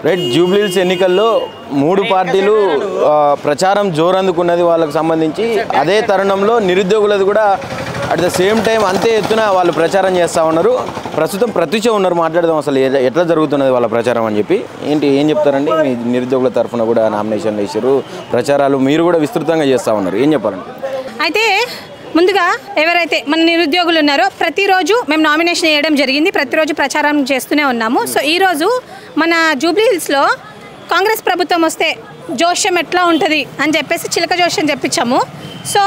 Right. Jubilee Hills ఎన్నికల్లో 3 పార్టీలు ప్రచారం జోరందుకున్నది వాళ్ళకు సంబంధించి. అదే తరుణంలో నిరుద్యోగులది కూడా అట్ ద సేమ్ టైం అంతే ఎత్తున వాళ్ళు ప్రచారం చేస్తూ ఉన్నారు. ప్రస్తుతం ప్రతిచో ఉన్నారు. మాట్లాడదాం అసలు ఎట్లా జరుగుతున్నది వాళ్ళ ప్రచారం అని చెప్పి. ఏం చెప్తారండి? మీ నిరుద్యోగుల తరఫున కూడా నామినేషన్లు వేసారు, ప్రచారాలు మీరు కూడా విస్తృతంగా చేస్తూ ఉన్నారు. ఏం చెప్పాలండి? అయితే ముందుగా ఎవరైతే మన నిరుద్యోగులు ఉన్నారో ప్రతిరోజు మేము నామినేషన్ వేయడం జరిగింది, ప్రతిరోజు ప్రచారం చేస్తూనే ఉన్నాము. సో ఈరోజు మన జూబ్లీహిల్స్లో కాంగ్రెస్ ప్రభుత్వం వస్తే జోష్యం ఎట్లా ఉంటుంది అని చెప్పేసి చిలక జోష్యం చెప్పించాము. సో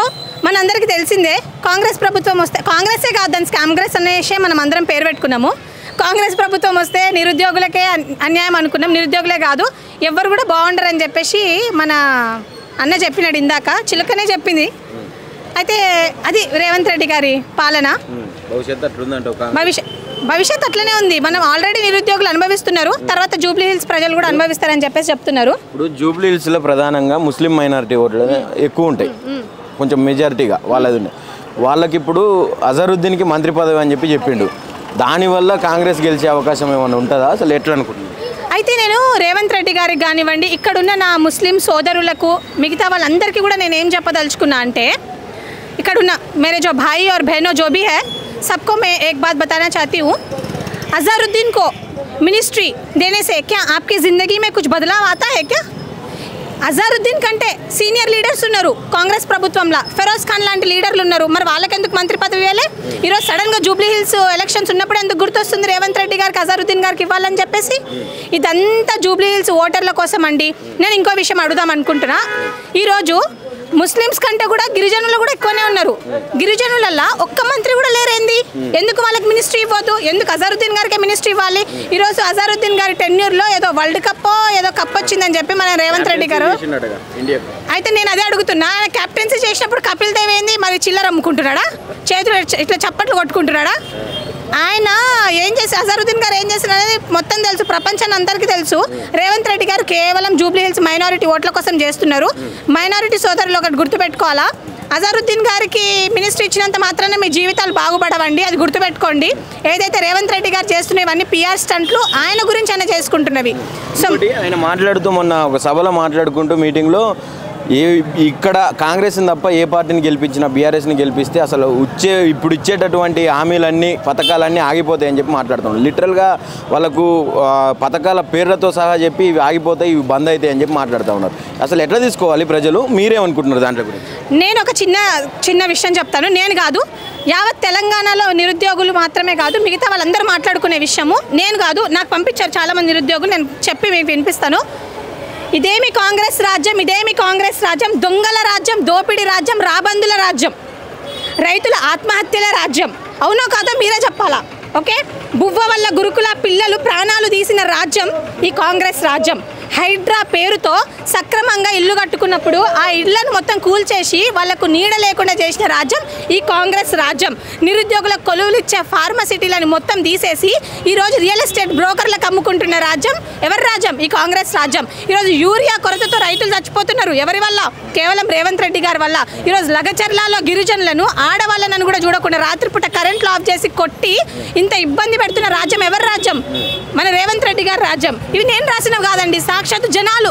మనందరికీ తెలిసిందే, కాంగ్రెస్ ప్రభుత్వం వస్తే, కాంగ్రెసే కాదు దాని కాంగ్రెస్ అనేసి మనం అందరం పేరు పెట్టుకున్నాము. కాంగ్రెస్ ప్రభుత్వం వస్తే నిరుద్యోగులకే అన్యాయం అనుకున్నాం. నిరుద్యోగులే కాదు ఎవ్వరు కూడా బాగుండరని చెప్పేసి మన అన్న చెప్పినాడు ఇందాక, చిలకనే చెప్పింది. అయితే అది రేవంత్ రెడ్డి గారి పాలన. భవిష్యత్ అట్లనే ఉంది. మనం ఆల్రెడీ నిరుద్యోగులు అనుభవిస్తున్నారు, తర్వాత జూబ్లీహిల్స్ ప్రజలు కూడా అనుభవిస్తారని చెప్పేసి చెప్తున్నారు. ఇప్పుడు జూబ్లీహిల్స్లో ప్రధానంగా ముస్లిం మైనారిటీ ఓట్లు ఎక్కువ ఉంటాయి, కొంచెం మెజారిటీగా వాళ్ళకి ఇప్పుడు అజరుద్దీన్కి మంత్రి పదవి అని చెప్పిండు. దానివల్ల కాంగ్రెస్ గెలిచే అవకాశం ఏమైనా ఉంటుందా? అసలు ఎట్లా అనుకుంటున్నాను? అయితే నేను రేవంత్ రెడ్డి గారికి కానివ్వండి, ఇక్కడున్న నా ముస్లిం సోదరులకు, మిగతా వాళ్ళందరికీ కూడా నేను ఏం చెప్పదలుచుకున్నా అంటే, इकड़ुना मेरे जो भाई और बहनों जो भी है सबको मैं एक बात बताना चाहती हूँ, अज़हरुद्दीन को मिनिस्ट्री देने से क्या आपकी ज़िंदगी में कुछ बदलाव आता है क्या? అజరుద్దీన్ కంటే సీనియర్ లీడర్స్ ఉన్నారు కాంగ్రెస్ ప్రభుత్వంలో, ఫెరోజ్ ఖాన్ లాంటి లీడర్లు ఉన్నారు. మరి వాళ్ళకి ఎందుకు మంత్రి పదవి ఇవ్వాలి? ఈరోజు సడన్గా జూబ్లీహిల్స్ ఎలక్షన్స్ ఉన్నప్పుడు ఎందుకు గుర్తొస్తుంది రేవంత్ రెడ్డి గారికి అజరుద్దీన్ గారికి ఇవ్వాలని చెప్పేసి? ఇదంతా జూబ్లీహిల్స్ ఓటర్ల కోసం అండి. నేను ఇంకో విషయం అడుగుదాం అనుకుంటున్నా. ఈరోజు ముస్లిమ్స్ కంటే కూడా గిరిజనులు కూడా ఎక్కువనే ఉన్నారు. గిరిజనులల్లో ఒక్క మంత్రి కూడా లేరేంది? ఎందుకు వాళ్ళకి మినిస్ట్రీ ఇవ్వద్దు? ఎందుకు అజరుద్దీన్ గారికి మినిస్ట్రీ ఇవ్వాలి? ఈరోజు అజరుద్దీన్ గారి టెన్యూర్లో ఏదో వరల్డ్ కప్ ఏదో కప్ వచ్చిందని చెప్పి మన రేవంత్ రెడ్డి గారు. అయితే నేను అదే అడుగుతున్నా, ఆయన కెప్టెన్సీ చేసినప్పుడు కపిల్ దేవ్ ఏంది మరి చిల్లర అమ్ముకుంటున్నాడా? చేతులు ఇట్లా చప్పట్లు కొట్టుకుంటున్నాడా? ఆయన ఏం చేసి అజరుద్దీన్ గారు ఏం చేసిన అనేది మొత్తం తెలుసు, ప్రపంచాన్ని అందరికీ తెలుసు. రేవంత్ రెడ్డి గారు కేవలం జూబ్లీహిల్స్ మైనారిటీ ఓట్ల కోసం చేస్తున్నారు. మైనారిటీ సోదరులు ఒకటి గుర్తుపెట్టుకోవాలా, అజరుద్దీన్ గారికి మినిస్ట్రీ ఇచ్చినంత మాత్రాన మీ జీవితాలు బాగుపడవండి, అది గుర్తుపెట్టుకోండి. ఏదైతే రేవంత్ రెడ్డి గారు చేస్తున్నవన్నీ పిఆర్ స్టంట్లు ఆయన గురించి ఆయన చేసుకుంటున్నవి. సో ఆయన మాట్లాడుతూ మొన్న ఒక సభలో మాట్లాడుకుంటూ మీటింగ్లో ఇక్కడ కాంగ్రెస్ని తప్ప ఏ పార్టీని గెలిపించినా బీఆర్ఎస్ని గెలిపిస్తే అసలు ఇప్పుడు ఇచ్చేటటువంటి హామీలన్నీ పథకాలన్నీ ఆగిపోతాయని చెప్పి మాట్లాడుతున్నాం. లిటరల్గా వాళ్ళకు పథకాల పేర్లతో సహా చెప్పి ఇవి ఆగిపోతాయి, ఇవి బంద్ అవుతాయి అని చెప్పి మాట్లాడుతూ ఉన్నారు. అసలు ఎట్లా తీసుకోవాలి ప్రజలు? మీరేమనుకుంటున్నారు దాంట్లో గురించి? నేను ఒక చిన్న విషయం చెప్తాను. నేను కాదు, యావత్ తెలంగాణలో నిరుద్యోగులు మాత్రమే కాదు, మిగతా వాళ్ళందరూ మాట్లాడుకునే విషయము. నేను కాదు, నాకు పంపించారు చాలామంది నిరుద్యోగులు, నేను చెప్పి మీకు వినిపిస్తాను. ఇదేమి కాంగ్రెస్ రాజ్యం, ఇదేమి కాంగ్రెస్ రాజ్యం, దొంగల రాజ్యం, దోపిడీ రాజ్యం, రాబందుల రాజ్యం, రైతుల ఆత్మహత్యల రాజ్యం. అవునో కాదో మీరే చెప్పాలా? ఓకే, బువ్వ వల్ల గురుకుల పిల్లలు ప్రాణాలు తీసిన రాజ్యం ఈ కాంగ్రెస్ రాజ్యం. హైడ్రా పేరుతో సక్రమంగా ఇల్లు కట్టుకున్నప్పుడు ఆ ఇళ్లను మొత్తం కూల్చేసి వాళ్లకు నీడ లేకుండా చేసిన రాజ్యం ఈ కాంగ్రెస్ రాజ్యం. నిరుద్యోగులకు కొలువులు ఇచ్చే ఫార్మసిటీలను మొత్తం తీసేసి ఈరోజు రియల్ ఎస్టేట్ బ్రోకర్లకు అమ్ముకుంటున్న రాజ్యం ఎవరి రాజ్యం? ఈ కాంగ్రెస్ రాజ్యం. ఈరోజు యూరియా కొరతతో రైతులు చచ్చిపోతున్నారు. ఎవరి వల్ల? కేవలం రేవంత్ రెడ్డి గారి వల్ల. ఈరోజు లగచర్లలో గిరిజనులను, ఆడవాళ్ళను కూడా చూడకుండా రాత్రిపూట కరెంట్లు ఆఫ్ చేసి కొట్టి ఇంత ఇబ్బంది పెడుతున్న రాజ్యం ఎవరి రాజ్యం? మన రేవంత్ రెడ్డి గారి రాజ్యం. ఇవి నేను రాసినవి కాదండి, సాక్షాత్తు జనాలు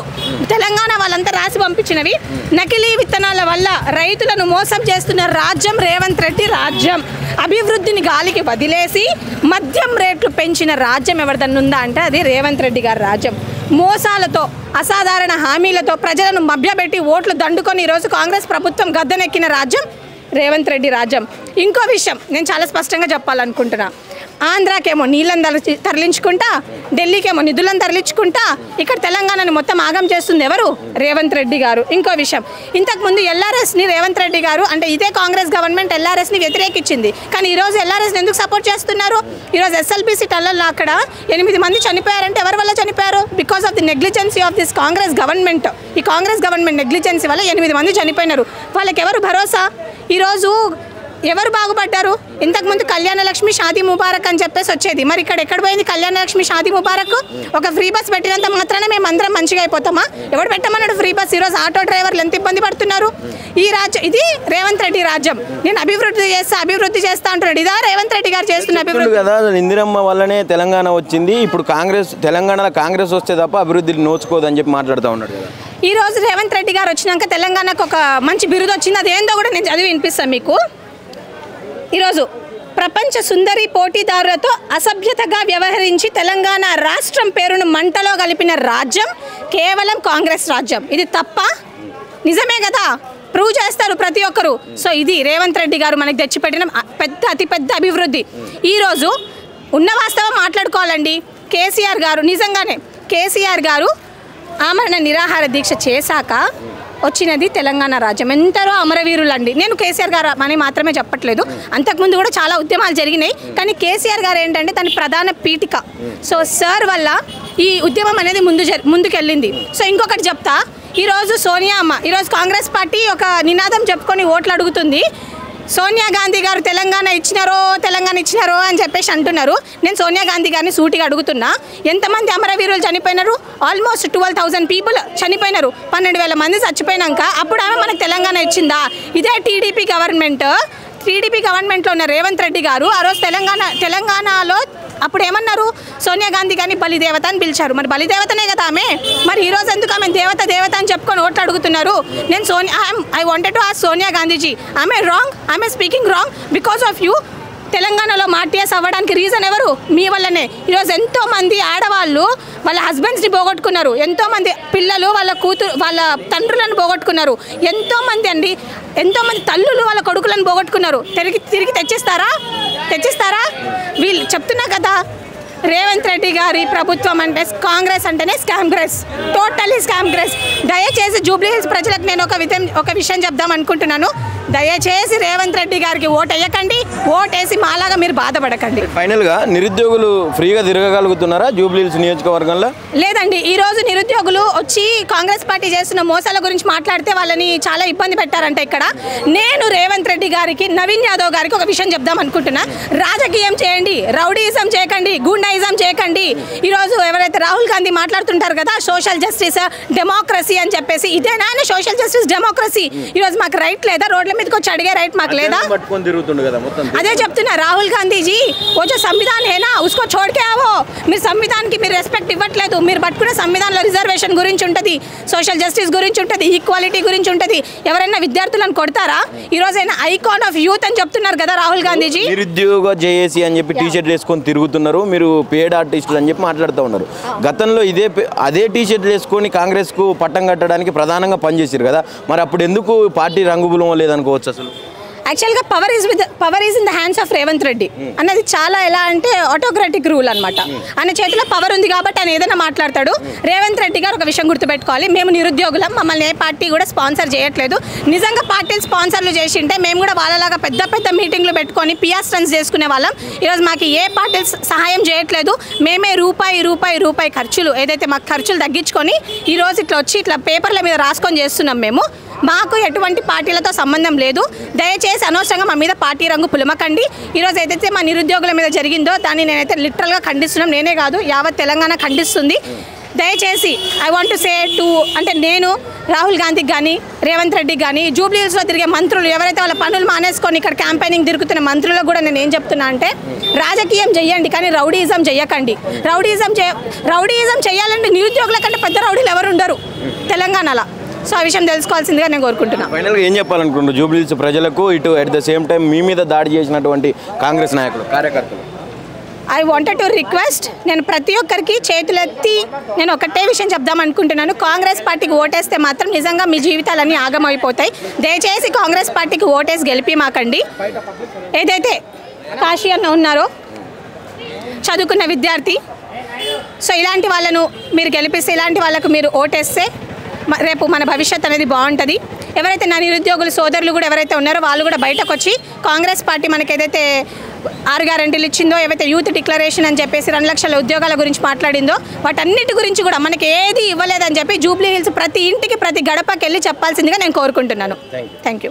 తెలంగాణ వాళ్ళంతా రాసి పంపించినవి. నకిలీ విత్తనాల వల్ల రైతులను మోసం చేస్తున్న రాజ్యం రేవంత్ రెడ్డి రాజ్యం. అభివృద్ధిని గాలికి వదిలేసి మద్యం రేట్లు పెంచిన రాజ్యం ఎవరిదన్నా ఉందా అంటే అది రేవంత్ రెడ్డి గారి రాజ్యం. మోసాలతో, అసాధారణ హామీలతో ప్రజలను మభ్యపెట్టి ఓట్లు దండుకొని ఈరోజు కాంగ్రెస్ ప్రభుత్వం గద్దెనెక్కిన రాజ్యం రేవంత్ రెడ్డి రాజ్యం. ఇంకో విషయం నేను చాలా స్పష్టంగా చెప్పాలనుకుంటున్నా. ఆంధ్రాకేమో నీళ్ళని తరలించుకుంటా, ఢిల్లీకేమో నిధులను తరలించుకుంటా, ఇక్కడ తెలంగాణని మొత్తం ఆగం చేస్తుంది ఎవరు? రేవంత్ రెడ్డి గారు. ఇంకో విషయం, ఇంతకుముందు ఎల్ఆర్ఎస్ని రేవంత్ రెడ్డి గారు అంటే ఇదే కాంగ్రెస్ గవర్నమెంట్ ఎల్ఆర్ఎస్ని వ్యతిరేకించింది. కానీ ఈరోజు ఎల్ఆర్ఎస్ని ఎందుకు సపోర్ట్ చేస్తున్నారు? ఈరోజు ఎస్ఎల్బీసీ టల్లల్లో అక్కడ 8 మంది చనిపోయారంటే ఎవరి వల్ల చనిపోయారు? Because of the negligence of this Congress government. ఈ కాంగ్రెస్ గవర్నమెంట్ నెగ్లిజెన్సీ వల్ల 8 మంది చనిపోయినారు. వాళ్ళకి ఎవరు భరోసా? ఈరోజు ఎవరు బాగుపడ్డారు? ఇంతకుముందు కళ్యాణ లక్ష్మి షాదీ ముబారక్ అని చెప్పేసి వచ్చేది. మరి ఇక్కడ ఎక్కడ పోయింది కళ్యాణ లక్ష్మి షాదీ ముబారక్? ఒక ఫ్రీ బస్ పెట్టినంత మాత్రాన మేము అందరం మంచిగా అయిపోతామా? ఎవడు పెట్టమన్నాడు ఫ్రీ బస్? ఈరోజు ఆటో డ్రైవర్లు ఎంత ఇబ్బంది పడుతున్నారు. ఈ రాజ్యం ఇది రేవంత్ రెడ్డి రాజ్యం. నేను అభివృద్ధి చేస్తా అంటున్నాడు. ఇదా రేవంత్ రెడ్డి గారు చేస్తున్న అభివృద్ధి కదా? ఇందిరమ్మ వల్లనే తెలంగాణ వచ్చింది. ఇప్పుడు తెలంగాణలో కాంగ్రెస్ వస్తే తప్ప అభివృద్ధిని నోచుకోదని చెప్పి మాట్లాడుతూ ఉన్నాడు కదా. ఈ రోజు రేవంత్ రెడ్డి గారు వచ్చినాక తెలంగాణకు ఒక మంచి బిరుదు వచ్చింది. అదేందో కూడా నేను చదివి వినిపిస్తాను మీకు. ఈరోజు ప్రపంచ సుందరి పోటీదారులతో అసభ్యతగా వ్యవహరించి తెలంగాణ రాష్ట్రం పేరును మంటలో కలిపిన రాజ్యం కేవలం కాంగ్రెస్ రాజ్యం. ఇది తప్ప? నిజమే కదా, ప్రూవ్ చేస్తారు ప్రతి ఒక్కరు. సో ఇది రేవంత్ రెడ్డి గారు మనకి తెచ్చిపెట్టిన అతిపెద్ద అభివృద్ధి. ఈరోజు ఉన్న వాస్తవం మాట్లాడుకోవాలండి. కేసీఆర్ గారు నిజంగానే కేసీఆర్ గారు ఆమరణ నిరాహార దీక్ష చేశాక వచ్చినది తెలంగాణ రాజ్యం. ఎంతరో అమరవీరులండి. నేను కేసీఆర్ గారు అని మాత్రమే చెప్పట్లేదు, అంతకుముందు కూడా చాలా ఉద్యమాలు జరిగినాయి. కానీ కేసీఆర్ గారు ఏంటంటే దాని ప్రధాన పీఠిక. సో సార్ వల్ల ఈ ఉద్యమం అనేది ముందుకెళ్ళింది. సో ఇంకొకటి చెప్తా, ఈరోజు సోనియా అమ్మ ఈరోజు కాంగ్రెస్ పార్టీ ఒక నినాదం చెప్పుకొని ఓట్లు అడుగుతుంది. సోనియా గాంధీ గారు తెలంగాణ ఇచ్చినారో అని చెప్పేసి అంటున్నారు. నేను సోనియా గాంధీ గారిని సూటిగా అడుగుతున్నా, ఎంతమంది అమరవీరులు చనిపోయినారు? ఆల్మోస్ట్ 12,000 పీపుల్ చనిపోయినారు. 12,000 మంది చచ్చిపోయినాక అప్పుడు ఆమె మనకు తెలంగాణ ఇచ్చిందా? ఇదే టీడీపీ గవర్నమెంట్లో ఉన్న రేవంత్ రెడ్డి గారు ఆ రోజు తెలంగాణలో అప్పుడు ఏమన్నారు? సోనియా గాంధీ గారిని బలిదేవత అని పిలిచారు. మరి బలిదేవతనే కదా ఆమె. మరి ఈరోజు ఎందుకు ఆమె దేవత అని చెప్పుకొని ఓట్లు అడుగుతున్నారు? నేను I wanted to ask Sonia Gandhiji, I'm speaking wrong because of you. తెలంగాణలో మార్టీఎస్ అవ్వడానికి రీజన్ ఎవరు? మీ వల్లనే. ఈరోజు ఎంతోమంది ఆడవాళ్ళు వాళ్ళ హస్బెండ్స్ని పోగొట్టుకున్నారు. ఎంతోమంది పిల్లలు వాళ్ళ తండ్రులను పోగొట్టుకున్నారు. ఎంతోమంది తల్లులు వాళ్ళ కొడుకులను పోగొట్టుకున్నారు. తిరిగి తెచ్చిస్తారా? వీళ్ళు చెప్తున్నా కదా, రేవంత్ రెడ్డి గారి ప్రభుత్వం అంటే కాంగ్రెస్ అంటేనే స్కామ్గ్రెస్, టోటలీ స్కామ్గ్రెస్. దయచేసి జూబ్లీ హిల్స్ ప్రజలకు నేను ఒక విషయం చెప్దాం అనుకుంటున్నాను. దయచేసి రేవంత్ రెడ్డి గారికి ఓటేయకండి, ఓటేసి మాలాగా మీరు బాధపడకండి. ఫైనల్గా నిరుద్యోగులు ఫ్రీగా తిరగగలుగుతున్నారా జూబ్లీ హిల్స్ నియోజకవర్గంలో? లేదండి. ఈరోజు నిరుద్యోగులు వచ్చి కాంగ్రెస్ పార్టీ చేస్తున్న మోసాల గురించి మాట్లాడితే వాళ్ళని చాలా ఇబ్బంది పెట్టారంట ఇక్కడ. నేను రేవంత్ రెడ్డి గారికి, నవీన్ యాదవ్ గారికి ఒక విషయం చెప్దాం అనుకుంటున్నా. రాజకీయం చేయండి, రౌడీయిజం చేయకండి, గుండాయిజం చేయకండి. ఈరోజు ఎవరైతే రాహుల్ గాంధీ మాట్లాడుతుంటారు కదా సోషల్ జస్టిస్ డెమోక్రసీ అని చెప్పేసి, ఇదేనా సోషల్ జస్టిస్ డెమోక్రసీ? ఈరోజు మాకు రైట్ లేదా? రోడ్ల మీదకి వచ్చి అడిగే రైట్ మాకు లేదా? అదే చెప్తున్నా, రాహుల్ గాంధీజీ वो जो संविधान है ना उसको छोड़ के आओ. మీరు సంవిధానానికి మీరు రెస్పెక్ట్ ఇవ్వట్లేదు. మీరు పట్టుకునే సంవిధానంలో రిజర్వేషన్ గురించి ఉంటుంది, సోషల్ జస్టిస్ గురించి ఉంటుంది, ఈక్వాలిటీ గురించి ఉంటుంది. ఎవరైనా విద్యార్థులను కొడతారా? ఈ రోజైనా ఐకాన్ ఆఫ్ యూత్ అని చెప్తున్నారు కదా రాహుల్ గాంధీజీ. నిరుద్యోగ జేఏసీ అని చెప్పి టీషర్ట్ వేసుకొని తిరుగుతున్నారు. మీరు పేడ్ ఆర్టిస్టులు అని చెప్పి మాట్లాడుతూ ఉన్నారు. గతంలో అదే టీషర్ట్ వేసుకొని కాంగ్రెస్ కు పట్టం కట్టడానికి ప్రధానంగా పనిచేసారు కదా. మరి అప్పుడు ఎందుకు పార్టీ రంగుబులం లేదనుకోవచ్చు అసలు? యాక్చువల్గా power is in the hands of Revanth Reddy అన్నది చాలా ఎలా అంటే ఆటోక్రాటిక్ రూల్ అనమాట. ఆయన చేతిలో పవర్ ఉంది కాబట్టి ఆయన ఏదైనా మాట్లాడతాడు. రేవంత్ రెడ్డి గారు ఒక విషయం గుర్తుపెట్టుకోవాలి, మేము నిరుద్యోగులం, మమ్మల్ని ఏ పార్టీ కూడా స్పాన్సర్ చేయట్లేదు. నిజంగా పార్టీలు స్పాన్సర్లు చేసింటే మేము కూడా వాళ్ళలాగా పెద్ద మీటింగ్లు పెట్టుకొని పిఆర్ స్టన్స్ చేసుకునే వాళ్ళం. ఈరోజు మాకు ఏ పార్టీలు సహాయం చేయట్లేదు. మేమే రూపాయి ఖర్చులు ఏదైతే మాకు ఖర్చులు తగ్గించుకొని ఈరోజు ఇట్లా వచ్చి ఇట్లా పేపర్ల మీద రాసుకొని చేస్తున్నాం. మాకు ఎటువంటి పార్టీలతో సంబంధం లేదు. దయచేసి అనవసరంగా మా మీద పార్టీ రంగు పులమకండి. ఈరోజు ఏదైతే మా నిరుద్యోగుల మీద జరిగిందో దాన్ని నేనైతే లిటరల్గా ఖండిస్తున్నాం. నేనే కాదు, యావత్ తెలంగాణ ఖండిస్తుంది. దయచేసి ఐ వాంట్ టు సే అంటే నేను రాహుల్ గాంధీకి కానీ రేవంత్ రెడ్డికి కానీ జూబ్లీ హిల్స్లో తిరిగే మంత్రులు ఎవరైతే వాళ్ళ పనులు మానేసుకొని ఇక్కడ క్యాంపెయినింగ్ తిరుగుతున్న మంత్రులకు కూడా నేను ఏం చెప్తున్నా అంటే, రాజకీయం చెయ్యండి కానీ రౌడీయిజం చెయ్యకండి. రౌడీయిజం చేయాలంటే నిరుద్యోగుల కంటే పెద్ద రౌడీలు ఎవరు ఉండరు తెలంగాణలో. సో ఆ విషయం తెలుసుకోవాల్సిందిగా నేను కోరుకుంటున్నాను. ఫైనల్గా ఏం చెప్పాలనుకుంటున్నారు జూబ్లీ హిల్స్ ప్రజలకు, ఇటు అట్ ద సేమ్ టైం మీ మీద దాడి చేసినటువంటి కాంగ్రెస్ నాయకులు కార్యకర్తలు? ఐ వాంటెడ్ టు రిక్వెస్ట్, నేను ప్రతి ఒక్కరికి చేతులెత్తి నేను ఒకటే విషయం చెప్దాం అనుకుంటున్నాను. కాంగ్రెస్ పార్టీకి ఓటేస్తే మాత్రం నిజంగా మీ జీవితాలన్నీ ఆగమైపోతాయి. దయచేసి కాంగ్రెస్ పార్టీకి ఓటేసి గెలిపిమాకండి. ఏదైతే కాశీ అన్న ఉన్నారో చదువుకున్న విద్యార్థి, సో ఇలాంటి వాళ్ళను మీరు గెలిపిస్తే, ఇలాంటి వాళ్ళకు మీరు ఓటేస్తే రేపు మన భవిష్యత్ అనేది బాగుంటుంది. ఎవరైతే నా నిరుద్యోగులు సోదరులు కూడా ఎవరైతే ఉన్నారో వాళ్ళు కూడా బయటకు వచ్చి కాంగ్రెస్ పార్టీ మనకి ఏదైతే 6 గ్యారెంటీలు ఇచ్చిందో, ఏవైతే యూత్ డిక్లరేషన్ అని చెప్పేసి 2 లక్షల ఉద్యోగాల గురించి మాట్లాడిందో వాటన్నిటి గురించి కూడా మనకి ఏది ఇవ్వలేదని చెప్పి జూబ్లీ హిల్స్ ప్రతి ఇంటికి ప్రతి గడపకి వెళ్ళి చెప్పాల్సిందిగా నేను కోరుకుంటున్నాను. Thank you.